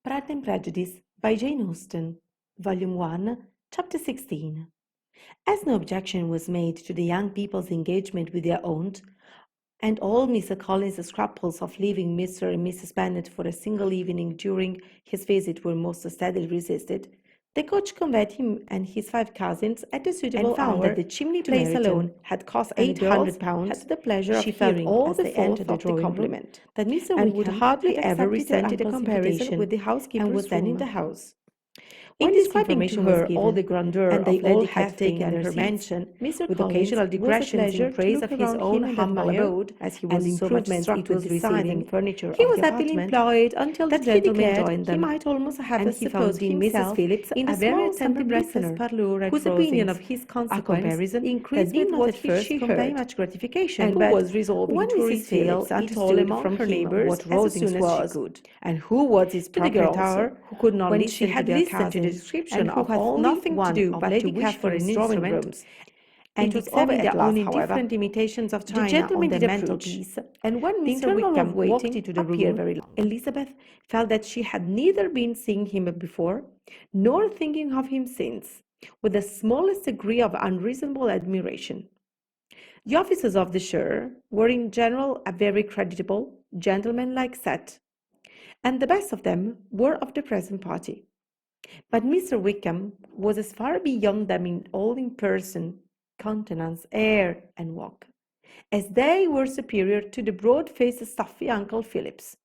Pride and Prejudice by Jane Austen, Volume 1, Chapter 16. As no objection was made to the young people's engagement with their aunt, and all Mr. Collins's scruples of leaving Mr. and Mrs. Bennet for a single evening during his visit were most steadily resisted, the coach conveyed him and his 5 cousins at a suitable and found hour that the chimney place Meryton alone had cost and the girls £800. had the pleasure of She felt hearing all as the they fault entered the of the drawing room compliment that Mr. and would Wickham hardly had ever accepted her resented a uncle's comparison invitation with the and housekeeper's was then in room. the house. When When this describing to information was her all given, the grandeur and of they all Lady had Catherine taken and their her seats, mansion, Mr. with Collins occasional was at digressions leisure in to praise look of his around own him and humble admire, abode, as he and was the so much improvements struck it with was design receiving, and furniture he of was the happily apartment, employed until the that he gentlemen declared joined he them, might almost have and he found supposed in Mrs. himself Phillips in a a small very attentive summer-breakfast listener, parlour at whose opinion of Rosings, his a consequence comparison that increased did with not what at first she convey heard, much gratification, and who but was resolving when to Mrs. reveal Phillips it all understood among from her him neighbours what as soon Rosings as she was, could, and who was its to the girls, proprietor, who could not when she listen to had their listened to the cousin, description and who of had only nothing to one do of but to Lady wish for Catherine's an drawing instrument, rooms, and it was over examine at their own last, indifferent however. imitations of The china on gentlemen the did approach, mantelpiece, and when the Mr. interval of Wickham walked waiting into the appeared room, very long. Elizabeth felt that she had neither been seeing him before, nor thinking of him since, with the smallest degree of unreasonable admiration. The officers of the shire were in general a very creditable, gentlemanlike set, and the best of them were of the present party. But Mr. Wickham was as far beyond them in person, countenance, air, and walk, as they were superior to the broad-faced, stuffy Uncle Phillips,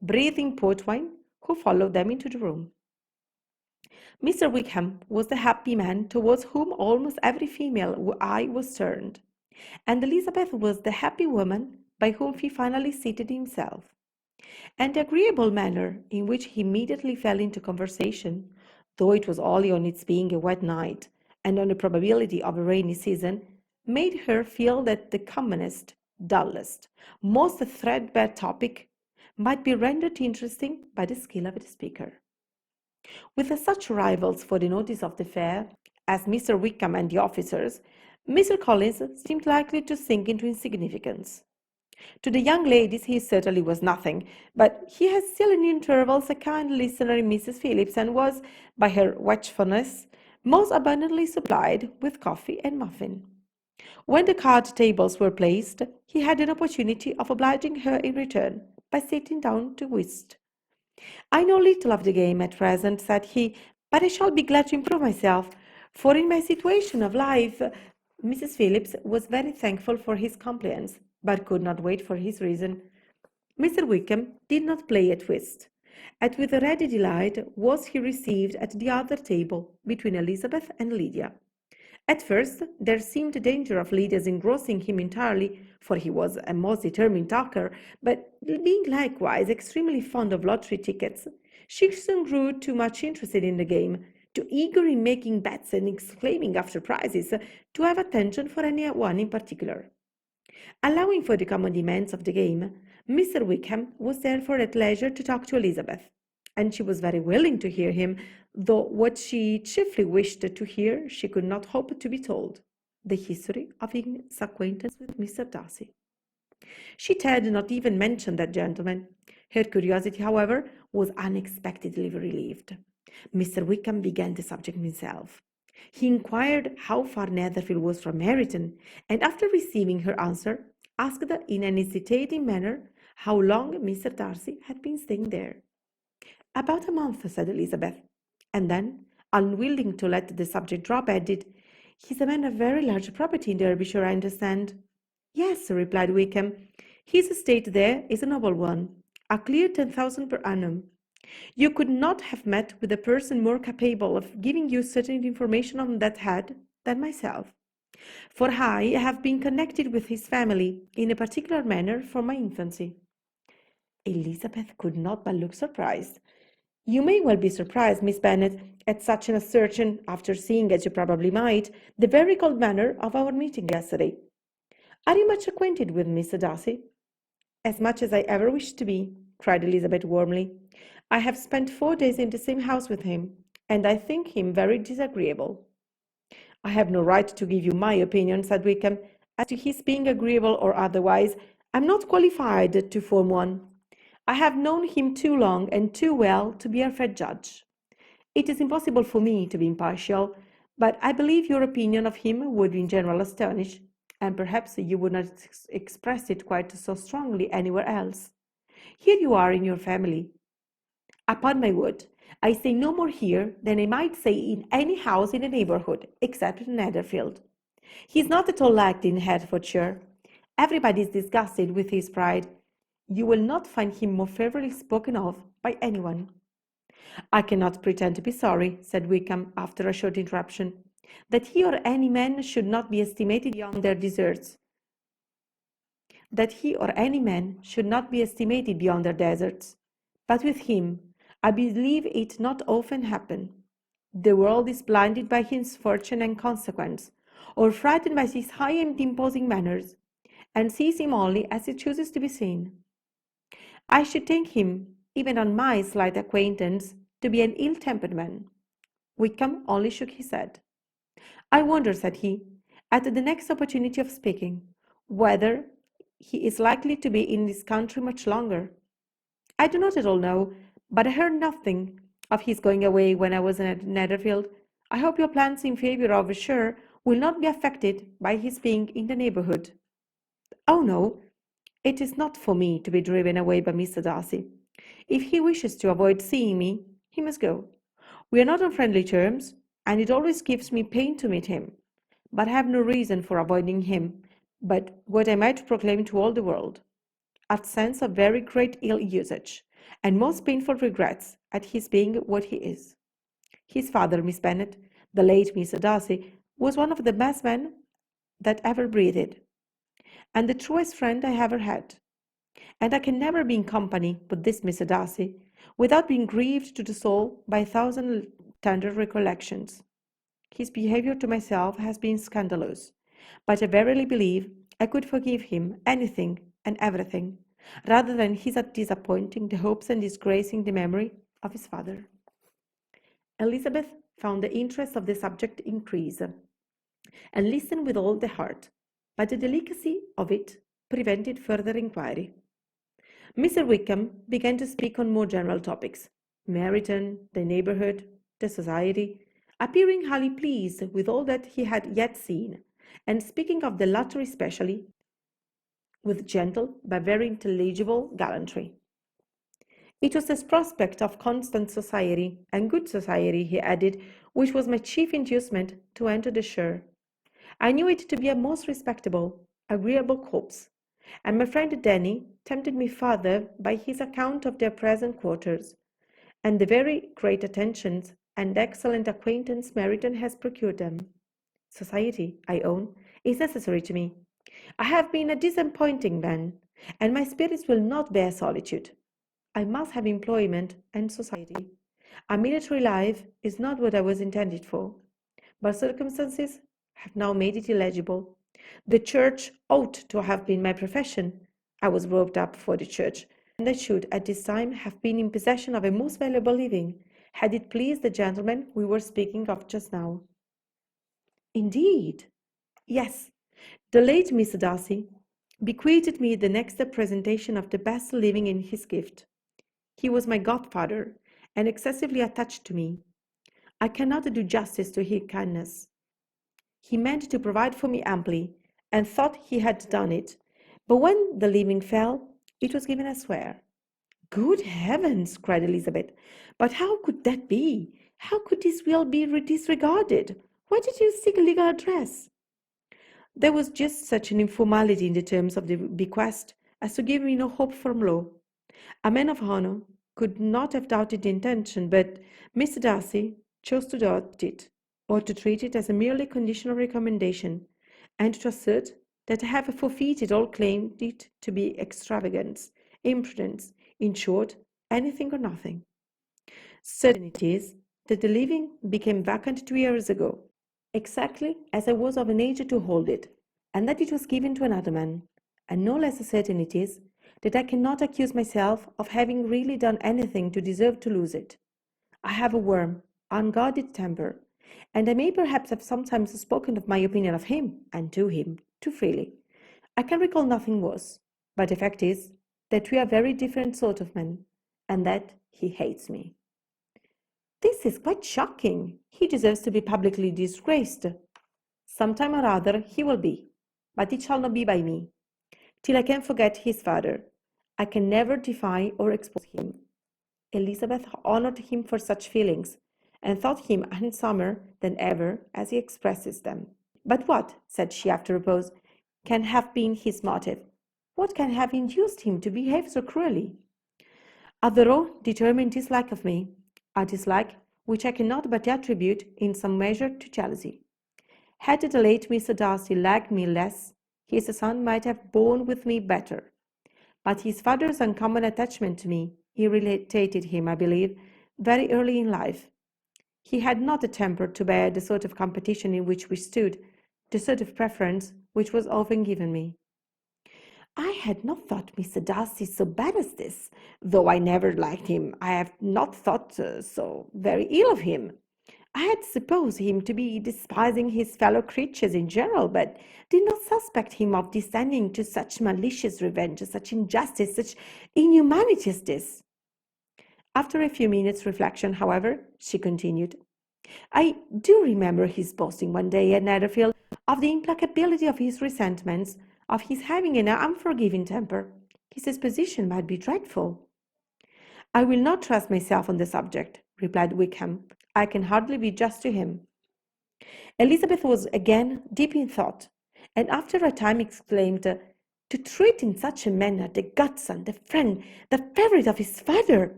breathing port wine, who followed them into the room. Mr. Wickham was the happy man towards whom almost every female eye was turned, and Elizabeth was the happy woman by whom he finally seated himself. And the agreeable manner in which he immediately fell into conversation, though it was only on its being a wet night and on the probability of a rainy season, made her feel that the commonest, dullest, most threadbare topic might be rendered interesting by the skill of the speaker. With such rivals for the notice of the fair as Mr. Wickham and the officers, Mr. Collins seemed likely to sink into insignificance. To the young ladies he certainly was nothing, but he had still in intervals a kind listener in Mrs. Phillips, and was, by her watchfulness, most abundantly supplied with coffee and muffin. When the card tables were placed, he had an opportunity of obliging her in return by sitting down to whist. "I know little of the game at present," said he, "but I shall be glad to improve myself, for in my situation of life—" Mrs. Phillips was very thankful for his compliance, but could not wait for his reason. Mr. Wickham did not play at whist, and with ready delight was he received at the other table between Elizabeth and Lydia. At first there seemed danger of Lydia's engrossing him entirely, for he was a most determined talker, but being likewise extremely fond of lottery tickets, she soon grew too much interested in the game, too eager in making bets and exclaiming after prizes, to have attention for any one in particular. Allowing for the common demands of the game, Mr. Wickham was therefore at leisure to talk to Elizabeth, and she was very willing to hear him, though what she chiefly wished to hear she could not hope to be told, the history of his acquaintance with Mr. Darcy. She dared not even mention that gentleman. Her curiosity, however, was unexpectedly relieved. Mr. Wickham began the subject himself. He inquired how far Netherfield was from Meryton, and after receiving her answer, asked in an hesitating manner how long Mr. Darcy had been staying there. "About a month," said Elizabeth, and then, unwilling to let the subject drop, added, "He's a man of very large property in Derbyshire, I understand." "Yes," replied Wickham, "his estate there is a noble one, a clear 10,000 per annum. You could not have met with a person more capable of giving you certain information on that head than myself, for I have been connected with his family in a particular manner from my infancy." Elizabeth could not but look surprised. "You may well be surprised, Miss Bennet, at such an assertion, after seeing, as you probably might, the very cold manner of our meeting yesterday. Are you much acquainted with Mr. Darcy?" "As much as I ever wished to be," cried Elizabeth warmly. "I have spent 4 days in the same house with him, and I think him very disagreeable." "I have no right to give you my opinion," said Wickham, "as to his being agreeable or otherwise. I am not qualified to form one. I have known him too long and too well to be a fair judge. It is impossible for me to be impartial, but I believe your opinion of him would in general astonish, and perhaps you would not express it quite so strongly anywhere else. Here you are in your family. Upon my word, I say no more here than I might say in any house in the neighbourhood, except Netherfield. He is not at all liked in Hertfordshire. Everybody is disgusted with his pride. You will not find him more favourably spoken of by anyone. I cannot pretend to be sorry, said Wickham, after a short interruption, that he or any man should not be estimated beyond their deserts. That he or any man should not be estimated beyond their deserts. But with him, I believe it not often happen. The world is blinded by his fortune and consequence, or frightened by his high and imposing manners, and sees him only as he chooses to be seen. I should think him, even on my slight acquaintance, to be an ill-tempered man. Wickham only shook his head. I wonder, said he, at the next opportunity of speaking, whether he is likely to be in this country much longer. I do not at all know, but I heard nothing of his going away when I was at Netherfield. I hope your plans in favour of Shire will not be affected by his being in the neighbourhood. Oh no, it is not for me to be driven away by Mr. Darcy. If he wishes to avoid seeing me, he must go. We are not on friendly terms, and it always gives me pain to meet him. But I have no reason for avoiding him, but what I might proclaim to all the world, a sense of very great ill usage, and most painful regrets at his being what he is. His father, Miss Bennet, the late Mr. Darcy, was one of the best men that ever breathed, and the truest friend I ever had. And I can never be in company with this Mr. Darcy without being grieved to the soul by a thousand tender recollections. His behaviour to myself has been scandalous, but I verily believe I could forgive him anything and everything, rather than his disappointing the hopes and disgracing the memory of his father. Elizabeth found the interest of the subject increase, and listened with all the heart, but the delicacy of it prevented further inquiry. Mr. Wickham began to speak on more general topics, Meryton, the neighbourhood, the society, appearing highly pleased with all that he had yet seen, and speaking of the latter especially, with gentle but very intelligible gallantry. It was this prospect of constant society, and good society, he added, which was my chief inducement to enter the Shire. I knew it to be a most respectable, agreeable copse, and my friend Denny tempted me farther by his account of their present quarters, and the very great attentions and excellent acquaintance Meryton has procured them. Society, I own, is necessary to me. I have been a disappointing man, and my spirits will not bear solitude. I must have employment and society. A military life is not what I was intended for, but circumstances have now made it illegible. The church ought to have been my profession. I was brought up for the church, and I should at this time have been in possession of a most valuable living, had it pleased the gentleman we were speaking of just now. Indeed, yes, the late Mr. Darcy bequeathed me the next representation of the best living in his gift. He was my godfather, and excessively attached to me. I cannot do justice to his kindness. He meant to provide for me amply, and thought he had done it, but when the living fell, it was given elsewhere. Good heavens, cried Elizabeth, but how could that be? How could this will be disregarded? Why did you seek legal redress? There was just such an informality in the terms of the bequest as to give me no hope from law. A man of honour could not have doubted the intention, but Mr. Darcy chose to doubt it, or to treat it as a merely conditional recommendation, and to assert that I have forfeited all claim it to be extravagance, imprudence, in short, anything or nothing. Certain it is that the living became vacant 2 years ago, exactly as I was of an age to hold it, and that it was given to another man, and no less certain it is that I cannot accuse myself of having really done anything to deserve to lose it. I have a warm, unguarded temper, and I may perhaps have sometimes spoken of my opinion of him, and to him, too freely. I can recall nothing worse, but the fact is that we are very different sort of men, and that he hates me. This is quite shocking. He deserves to be publicly disgraced. Sometime or other he will be, but it shall not be by me. Till I can forget his father, I can never defy or expose him. Elizabeth honored him for such feelings, and thought him handsomer than ever as he expresses them. But what, said she after a pause, can have been his motive? What can have induced him to behave so cruelly? A thorough, determined dislike of me, a dislike which I cannot but attribute in some measure to jealousy. Had the late Mr. Darcy liked me less, his son might have borne with me better. But his father's uncommon attachment to me irritated him, I believe, very early in life. He had not the temper to bear the sort of competition in which we stood, the sort of preference which was often given me. I had not thought Mr. Darcy so bad as this, though I never liked him. I have not thought so very ill of him. I had supposed him to be despising his fellow creatures in general, but did not suspect him of descending to such malicious revenge, such injustice, such inhumanity as this. After a few minutes' reflection, however, she continued, I do remember his boasting one day at Netherfield of the implacability of his resentments, of his having an unforgiving temper. His disposition might be dreadful. I will not trust myself on the subject, replied Wickham. I can hardly be just to him. Elizabeth was again deep in thought, and after a time exclaimed, to treat in such a manner the godson, the friend, the favourite of his father!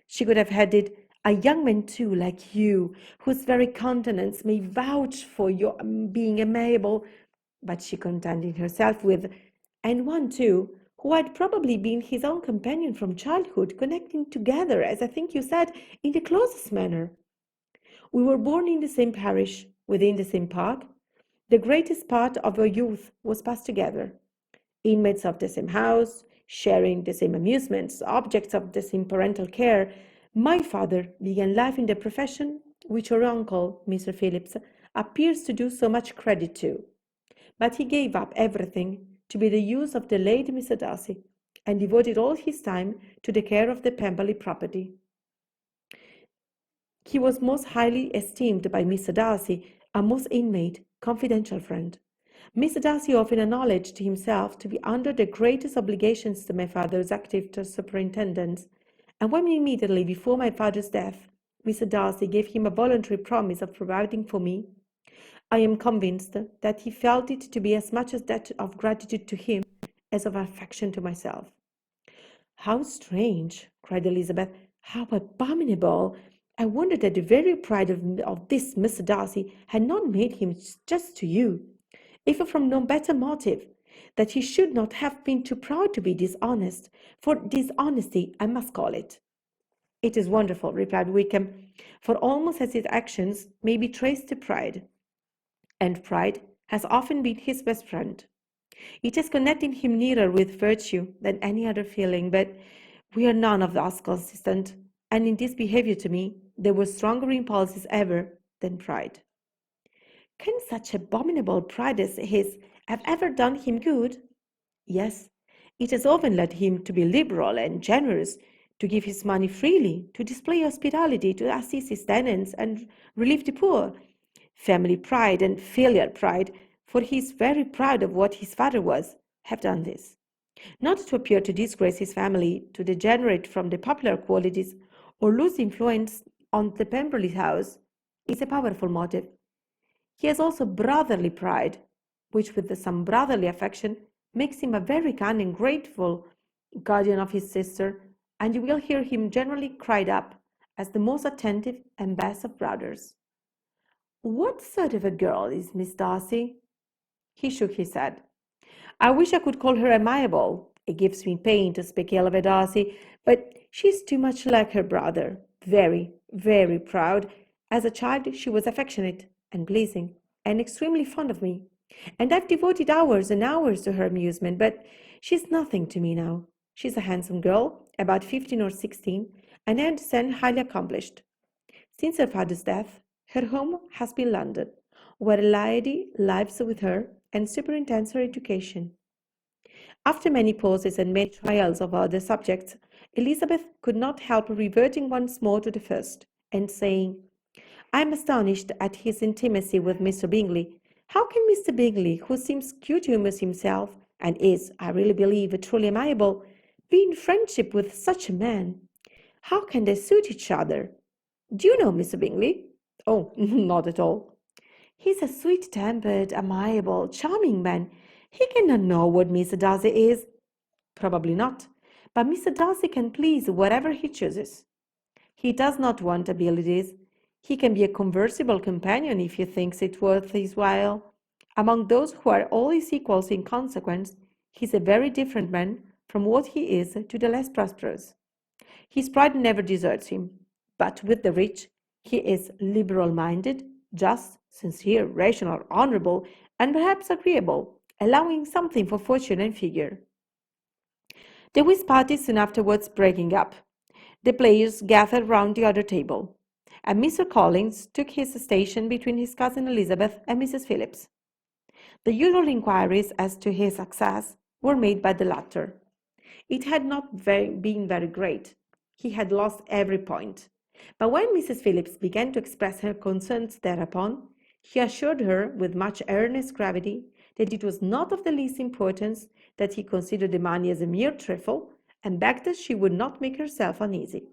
She could have added, a young man too, like you, whose very countenance may vouch for your being amiable, but she contented herself with, and one too, who had probably been his own companion from childhood, connecting together, as I think you said, in the closest manner. We were born in the same parish, within the same park. The greatest part of our youth was passed together, inmates of the same house, sharing the same amusements, objects of the same parental care. My father began life in the profession which your uncle, Mr. Phillips, appears to do so much credit to. But he gave up everything to be the use of the late Mr. Darcy, and devoted all his time to the care of the Pemberley property. He was most highly esteemed by Mr. Darcy, a most intimate, confidential friend. Mr. Darcy often acknowledged himself to be under the greatest obligations to my father's active superintendence, and when immediately before my father's death, Mr. Darcy gave him a voluntary promise of providing for me, I am convinced that he felt it to be as much as that of gratitude to him as of affection to myself. How strange, cried Elizabeth, how abominable! I wonder that the very pride of this Mr. Darcy had not made him just to you, if from no better motive, that he should not have been too proud to be dishonest, for dishonesty I must call it. It is wonderful, replied Wickham, for almost as his actions may be traced to pride, and pride has often been his best friend. It has connected him nearer with virtue than any other feeling, but we are none of us consistent, and in this behaviour to me there were stronger impulses ever than pride. Can such abominable pride as his have ever done him good? Yes, it has often led him to be liberal and generous, to give his money freely, to display hospitality, to assist his tenants and relieve the poor. Family pride and filial pride, for he is very proud of what his father was, have done this. Not to appear to disgrace his family, to degenerate from the popular qualities, or lose influence on the Pemberley house, is a powerful motive. He has also brotherly pride, which with some brotherly affection makes him a very kind and grateful guardian of his sister, and you will hear him generally cried up as the most attentive and best of brothers. What sort of a girl is Miss Darcy? He shook his head. I wish I could call her amiable. It gives me pain to speak ill of a Darcy, but she is too much like her brother, very, very proud. As a child she was affectionate and pleasing, and extremely fond of me, and I've devoted hours and hours to her amusement, but she's nothing to me now. She's a handsome girl, about 15 or 16, and I understand highly accomplished. Since her father's death, her home has been London, where a lady lives with her and superintends her education. After many pauses and many trials of other subjects, Elizabeth could not help reverting once more to the first, and saying, "I am astonished at his intimacy with Mr. Bingley. How can Mr. Bingley, who seems good humorous himself, and is, I really believe, truly amiable, be in friendship with such a man? How can they suit each other? Do you know Mr. Bingley?" "Oh, not at all." "He's a sweet-tempered, amiable, charming man. He cannot know what Mr. Darcy is." "Probably not." "But Mr. Darcy can please whatever he chooses." "He does not want abilities. He can be a conversible companion if he thinks it worth his while. Among those who are all his equals in consequence, he is a very different man from what he is to the less prosperous. His pride never deserts him, but with the rich he is liberal-minded, just, sincere, rational, honourable, and perhaps agreeable, allowing something for fortune and figure." The whist party soon afterwards breaking up, the players gathered round the other table, and Mr. Collins took his station between his cousin Elizabeth and Mrs. Phillips. The usual inquiries as to his success were made by the latter. It had not been very great. He had lost every point. But when Mrs. Phillips began to express her concerns thereupon, he assured her with much earnest gravity that it was not of the least importance, that he considered the money as a mere trifle, and begged that she would not make herself uneasy.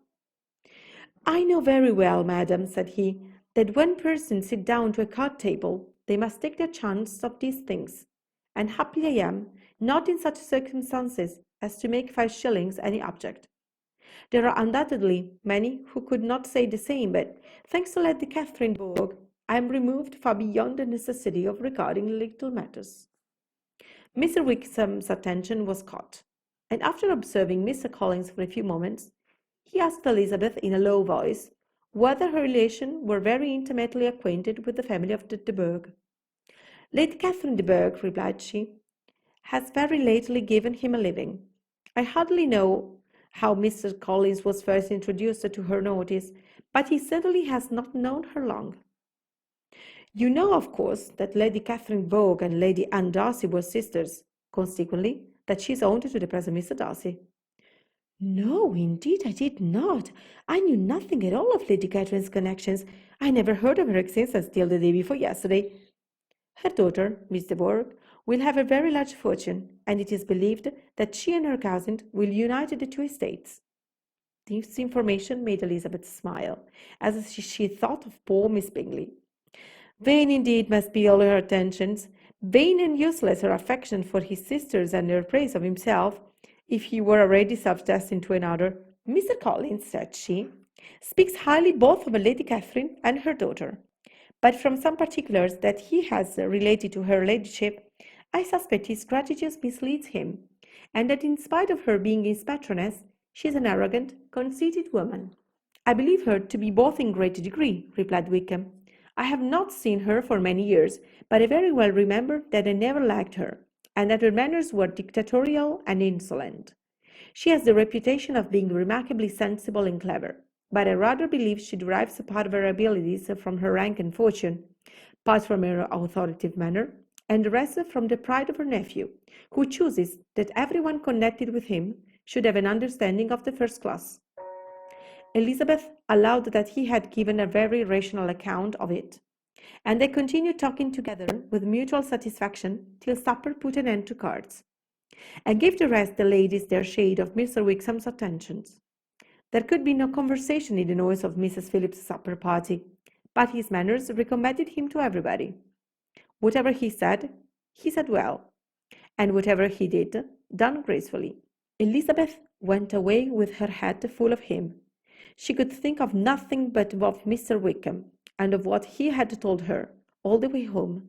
"I know very well, madam," said he, "that when persons sit down to a card table, they must take their chance of these things, and happy I am, not in such circumstances as to make 5 shillings any object. There are undoubtedly many who could not say the same, but, thanks to Lady Catherine de Bourgh, I am removed far beyond the necessity of regarding little matters." Mr. Wickham's attention was caught, and after observing Mr. Collins for a few moments, he asked Elizabeth in a low voice whether her relation were very intimately acquainted with the family of the de Bourgh. "Lady Catherine de Bourgh," replied she, "has very lately given him a living. I hardly know how Mr. Collins was first introduced to her notice, but he certainly has not known her long." "You know, of course, that Lady Catherine Bourgh and Lady Anne Darcy were sisters, consequently that she is owned to the present Mr. Darcy." "No, indeed I did not. I knew nothing at all of Lady Catherine's connections. I never heard of her existence till the day before yesterday." "Her daughter, Miss de Bourgh, will have a very large fortune, and it is believed that she and her cousin will unite the two estates." This information made Elizabeth smile, as she thought of poor Miss Bingley. Vain indeed must be all her attentions, vain and useless her affection for his sisters and her praise of himself, if he were already self-destined to another. "Mr. Collins," said she, "speaks highly both of Lady Catherine and her daughter, but from some particulars that he has related to her ladyship, I suspect his strategy misleads him, and that in spite of her being his patroness, she is an arrogant, conceited woman." "I believe her to be both in great degree," replied Wickham. "I have not seen her for many years, but I very well remember that I never liked her, and that her manners were dictatorial and insolent. She has the reputation of being remarkably sensible and clever, but I rather believe she derives a part of her abilities from her rank and fortune, part from her authoritative manner, and the rest from the pride of her nephew, who chooses that every one connected with him should have an understanding of the first class." Elizabeth allowed that he had given a very rational account of it, and they continued talking together with mutual satisfaction till supper put an end to cards, and gave the rest the ladies their shade of Mr. Wickham's attentions. There could be no conversation in the noise of Mrs. Phillips's supper party, but his manners recommended him to everybody. Whatever he said well, and whatever he did, done gracefully. Elizabeth went away with her head full of him. She could think of nothing but of Mr. Wickham, and of what he had told her, all the way home.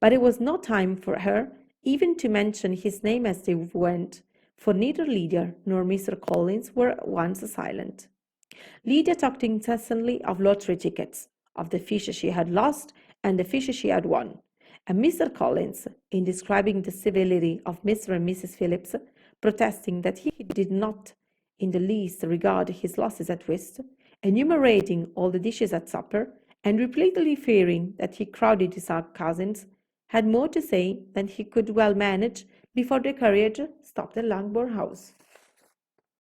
But it was no time for her even to mention his name as they went, for neither Lydia nor Mr. Collins were once silent. Lydia talked incessantly of lottery tickets, of the fish she had lost and the fish she had won, and Mr. Collins, in describing the civility of Mr. and Mrs. Phillips, protesting that he did not in the least regard his losses at whist, enumerating all the dishes at supper, and repeatedly fearing that he crowded his cousins, had more to say than he could well manage before the carriage stopped at Langbourn House.